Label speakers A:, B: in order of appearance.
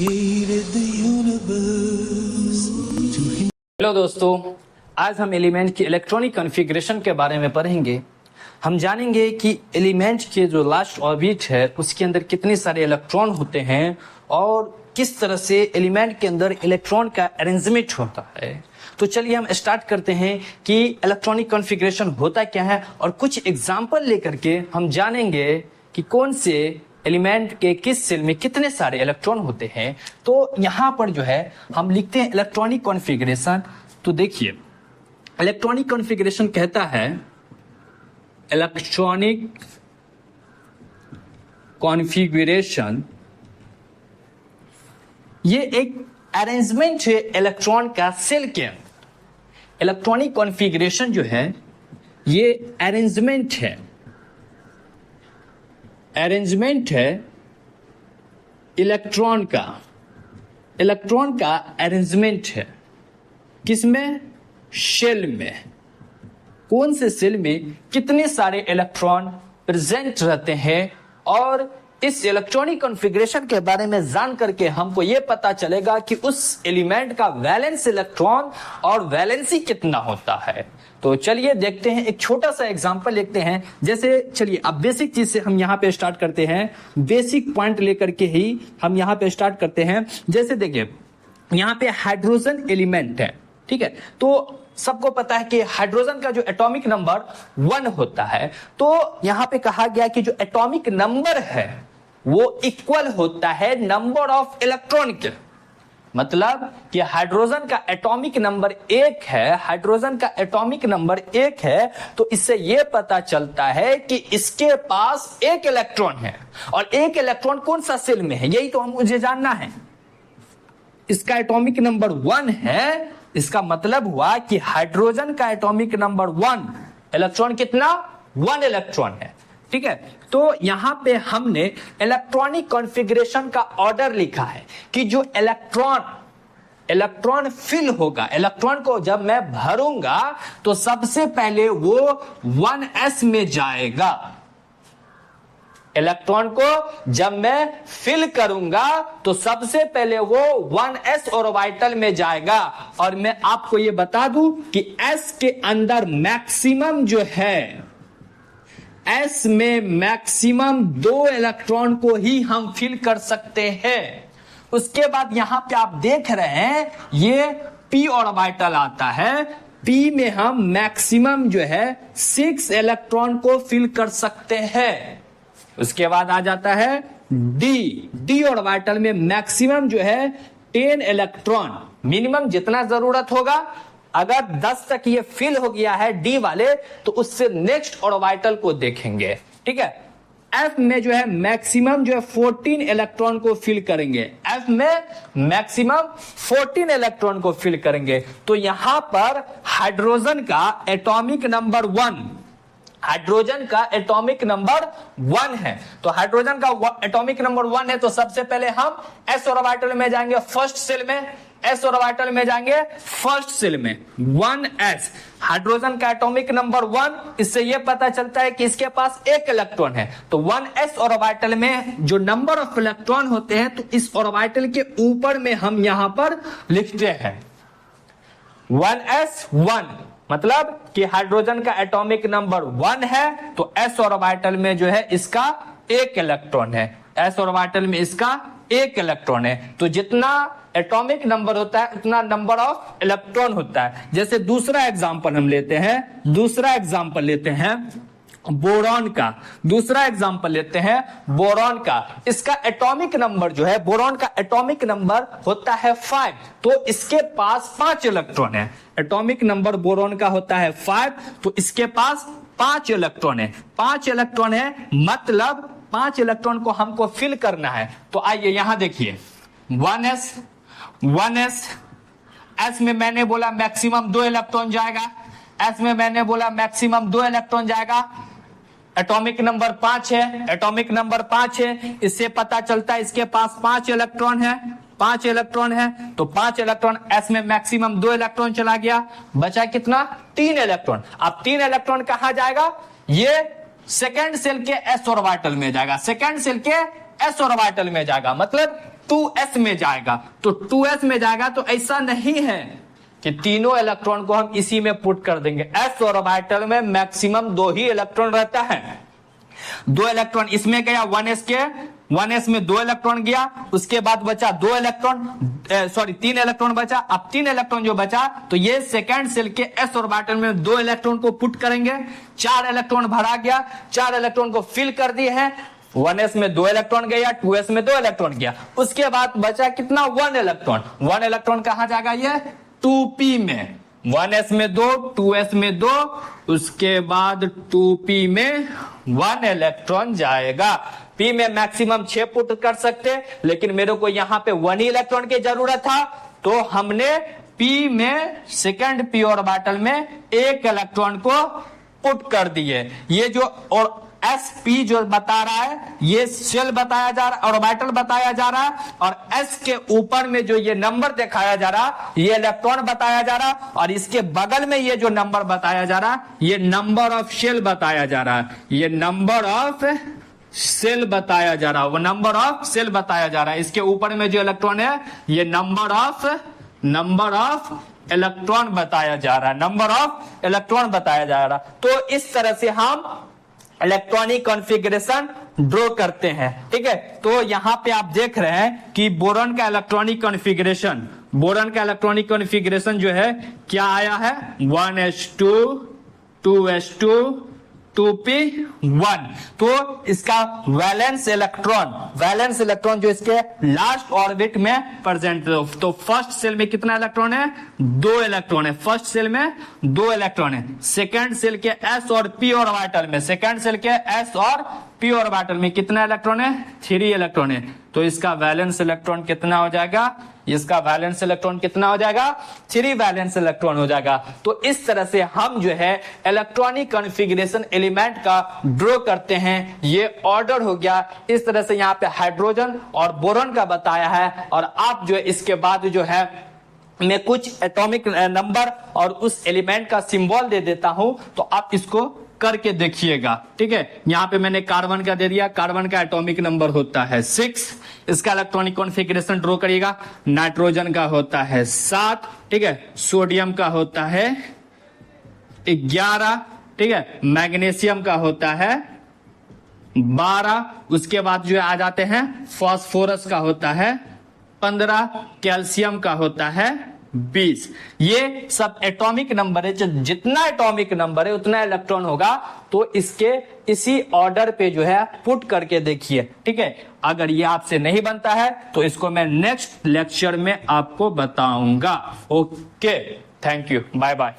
A: Hello दोस्तों, आज हम एलिमेंट की इलेक्ट्रॉनिक कॉन्फ़िगरेशन के बारे में पढ़ेंगे। हम जानेंगे कि एलिमेंट के जो लास्ट ऑर्बिट है उसके अंदर कितने सारे इलेक्ट्रॉन होते हैं और किस तरह से एलिमेंट के अंदर इलेक्ट्रॉन का अरेंजमेंट होता है। तो चलिए हम स्टार्ट करते हैं कि इलेक्ट्रॉनिक कॉन्फ़िगरेशन होता क्या है और कुछ एग्जाम्पल लेकर के हम जानेंगे कि कौन से एलिमेंट के किस सेल में कितने सारे इलेक्ट्रॉन होते हैं। तो यहाँ पर जो है हम लिखते हैं इलेक्ट्रॉनिक कॉन्फ़िगरेशन। तो देखिए, इलेक्ट्रॉनिक कॉन्फ़िगरेशन कहता है इलेक्ट्रॉनिक कॉन्फ़िगरेशन ये एक अरेंजमेंट है इलेक्ट्रॉन का सेल के अंदर। इलेक्ट्रॉनिक कॉन्फ़िगरेशन जो है ये अरेंजमेंट है इलेक्ट्रॉन का अरेंजमेंट है। किसमें? शेल में। कौन से सेल में कितने सारे इलेक्ट्रॉन प्रेजेंट रहते हैं और इस इलेक्ट्रॉनिक कॉन्फ़िगरेशन के बारे में जान करके हमको यह पता चलेगा कि उस एलिमेंट का वैलेंस इलेक्ट्रॉन और वैलेंसी कितना होता है। तो चलिए देखते हैं, एक छोटा सा एग्जांपल देखते हैं। जैसे चलिए अब बेसिक चीज से हम यहाँ पे स्टार्ट करते हैं, बेसिक पॉइंट लेकर के ही हम यहाँ पे स्टार्ट करते हैं। जैसे देखिए यहाँ पे हाइड्रोजन एलिमेंट है, ठीक है। तो सबको पता है कि हाइड्रोजन का जो एटॉमिक नंबर 1 होता है। तो यहाँ पे कहा गया कि जो एटॉमिक नंबर है वो इक्वल होता है नंबर ऑफ इलेक्ट्रॉन के। मतलब कि हाइड्रोजन का एटॉमिक नंबर 1 है, हाइड्रोजन का एटॉमिक नंबर 1 है, तो इससे यह पता चलता है कि इसके पास एक इलेक्ट्रॉन है। और एक इलेक्ट्रॉन कौन सा सेल में है, यही तो हम मुझे जानना है। इसका एटॉमिक नंबर 1 है, इसका मतलब हुआ कि हाइड्रोजन का एटॉमिक नंबर 1 इलेक्ट्रॉन कितना? 1 इलेक्ट्रॉन है, ठीक है। तो यहां पे हमने इलेक्ट्रॉनिक कॉन्फ़िगरेशन का ऑर्डर लिखा है कि जो इलेक्ट्रॉन फिल होगा, इलेक्ट्रॉन को जब मैं भरूंगा तो सबसे पहले वो 1s में जाएगा। इलेक्ट्रॉन को जब मैं फिल करूंगा तो सबसे पहले वो 1s ऑर्बिटल में जाएगा। और मैं आपको ये बता दूं कि s के अंदर मैक्सिमम जो है, s में मैक्सिमम 2 इलेक्ट्रॉन को ही हम फिल कर सकते हैं। उसके बाद यहां पे आप देख रहे हैं ये p ऑर्बिटल आता है। p में हम मैक्सिमम जो है 6 इलेक्ट्रॉन को फिल कर सकते हैं। उसके बाद आ जाता है डी ऑर्बिटल में मैक्सिमम जो है 10 इलेक्ट्रॉन, मिनिमम जितना जरूरत होगा। अगर 10 तक ये फिल हो गया है डी वाले तो उससे नेक्स्ट ऑर्बिटल को देखेंगे, ठीक है। एफ में जो है मैक्सिमम जो है 14 इलेक्ट्रॉन को फिल करेंगे। एफ में मैक्सिमम 14 इलेक्ट्रॉन को फिल करेंगे। तो यहां पर हाइड्रोजन का एटॉमिक नंबर 1, हाइड्रोजन का एटॉमिक नंबर 1 है। तो हाइड्रोजन का एटॉमिक नंबर 1 है तो सबसे पहले हम s ऑर्बिटल में जाएंगे, फर्स्ट सेल में। s ऑर्बिटल में जाएंगे फर्स्ट सेल में 1s। हाइड्रोजन का एटॉमिक नंबर 1, इससे यह पता चलता है कि इसके पास एक इलेक्ट्रॉन है। तो 1s ऑर्बिटल में जो नंबर ऑफ इलेक्ट्रॉन होते हैं तो इस ऑर्बिटल के ऊपर में हम यहां पर लिखते हैं 1s1। मतलब कि हाइड्रोजन का एटॉमिक नंबर 1 है तो s ऑर्बिटल में जो है इसका एक इलेक्ट्रॉन है। s ऑर्बिटल में इसका एक इलेक्ट्रॉन है। तो जितना एटॉमिक नंबर होता है उतना नंबर ऑफ इलेक्ट्रॉन होता है। जैसे दूसरा एग्जांपल हम लेते हैं बोरॉन का। दूसरा एग्जांपल लेते हैं बोरॉन का। इसका एटॉमिक नंबर जो है, बोरॉन का एटॉमिक नंबर होता है 5, तो इसके पास 5 इलेक्ट्रॉन है। एटॉमिक नंबर बोरॉन का होता है 5, तो इसके पास 5 इलेक्ट्रॉन है। 5 इलेक्ट्रॉन है मतलब 5 इलेक्ट्रॉन को हमको फिल करना है। तो आइए यहां देखिए 1s s में मैंने बोला मैक्सिमम 2 इलेक्ट्रॉन जाएगा। s में मैंने बोला मैक्सिमम 2 इलेक्ट्रॉन जाएगा। एटॉमिक नंबर 5 है, एटॉमिक नंबर 5 है, इससे पता चलता है इसके पास 5 इलेक्ट्रॉन है। 5 इलेक्ट्रॉन है तो 5 इलेक्ट्रॉन, s में मैक्सिमम 2 इलेक्ट्रॉन चला गया, बचा कितना? 3 इलेक्ट्रॉन। अब 3 इलेक्ट्रॉन कहां जाएगा? ये सेकेंड सेल के s ऑर्बिटल में जाएगा। सेकेंड सेल के s ऑर्बिटल में जाएगा। मतलब 2s में जाएगा। तो 2s में जाएगा तो ऐसा नहीं है कि तीनों इलेक्ट्रॉन को हम इसी में पुट कर देंगे। s ऑर्बिटल में मैक्सिमम 2 ही इलेक्ट्रॉन रहता है। 2 इलेक्ट्रॉन इसमें गया 1s में 2 इलेक्ट्रॉन गया, उसके बाद बचा 3 इलेक्ट्रॉन बचा। अब 3 इलेक्ट्रॉन जो बचा तो ये सेकेंड सेल के s ऑर्बिटल में 2 इलेक्ट्रॉन को पुट करेंगे। 4 इलेक्ट्रॉन भरा गया, 4 इलेक्ट्रॉन को फिल कर दिए हैं। 1s में 2 इलेक्ट्रॉन गया, 2s में 2 इलेक्ट्रॉन गया, उसके बाद बचा कितना 1 इलेक्ट्रॉन। 1 इलेक्ट्रॉन कहां जाएगा, ये 2p में। 1s में 2, 2s में 2, उसके बाद 2p में 1 इलेक्ट्रॉन जाएगा। p में मैक्सिमम 6 पुट कर सकते, लेकिन मेरे को यहां पे 1 ही इलेक्ट्रॉन की जरूरत था, तो हमने p में सेकंड p ऑर्बिटल में 1 इलेक्ट्रॉन को पुट कर दिए। ये जो और sp जो बता रहा है ये सेल बताया जा रहा है, ऑर्बिटल बताया जा रहा है, और s के ऊपर में जो ये नंबर दिखाया जा रहा है ये इलेक्ट्रॉन बताया जा रहा है, और इसके बगल में ये जो नंबर बताया जा रहा है ये नंबर ऑफ शेल बताया जा रहा है। ये नंबर ऑफ सेल बताया जा रहा है, वो नंबर ऑफ सेल बताया जा रहा है। इसके ऊपर में जो इलेक्ट्रॉन है ये नंबर ऑफ इलेक्ट्रॉन बताया जा रहा है, नंबर ऑफ इलेक्ट्रॉन बताया जा रहा है। तो इस तरह से हम इलेक्ट्रॉनिक कॉन्फ़िगरेशन ड्रॉ करते हैं, ठीक है। तो यहां पे आप देख रहे हैं कि बोरॉन का इलेक्ट्रॉनिक कॉन्फ़िगरेशन जो है क्या आया है, 1s2 2s2 2p1। तो इसका वैलेंस इलेक्ट्रॉन जो इसके लास्ट ऑर्बिट में प्रेजेंट है। तो फर्स्ट सेल में कितना इलेक्ट्रॉन है, 2 इलेक्ट्रॉन है। फर्स्ट सेल में 2 इलेक्ट्रॉन है। सेकेंड सेल के s और p ऑर्बिटल में कितना इलेक्ट्रॉन है, 3 इलेक्ट्रॉन है। तो इसका वैलेंस इलेक्ट्रॉन कितना हो जाएगा, 3 वैलेंस इलेक्ट्रॉन हो जाएगा। तो इस तरह से हम जो है इलेक्ट्रॉनिक कॉन्फ़िगरेशन एलिमेंट का ड्रॉ करते हैं। ये ऑर्डर हो गया। इस तरह से यहाँ पे हाइड्रोजन और बोरॉन का बताया है, और आप जो है इसके बाद जो है मैं कुछ एटॉमिक नंबर और उस एलिमेंट का सिंबल दे देता हूं, तो आप इसको करके देखिएगा, ठीक है। यहां पे मैंने कार्बन का दे दिया, कार्बन का एटॉमिक नंबर होता है 6, इसका इलेक्ट्रॉनिक कॉन्फ़िगरेशन ड्रॉ करिएगा। नाइट्रोजन का होता है 7, ठीक है। सोडियम का होता है 11, ठीक है। मैग्नीशियम का होता है 12, उसके बाद जो आ जाते हैं फास्फोरस का होता है 15, कैल्शियम का होता है 20। ये सब एटॉमिक नंबर है। जितना एटॉमिक नंबर है उतना इलेक्ट्रॉन होगा। तो इसके इसी ऑर्डर पे जो है पुट करके देखिए, ठीक है। अगर ये आपसे नहीं बनता है तो इसको मैं नेक्स्ट लेक्चर में आपको बताऊंगा। Okay, thank you, bye bye.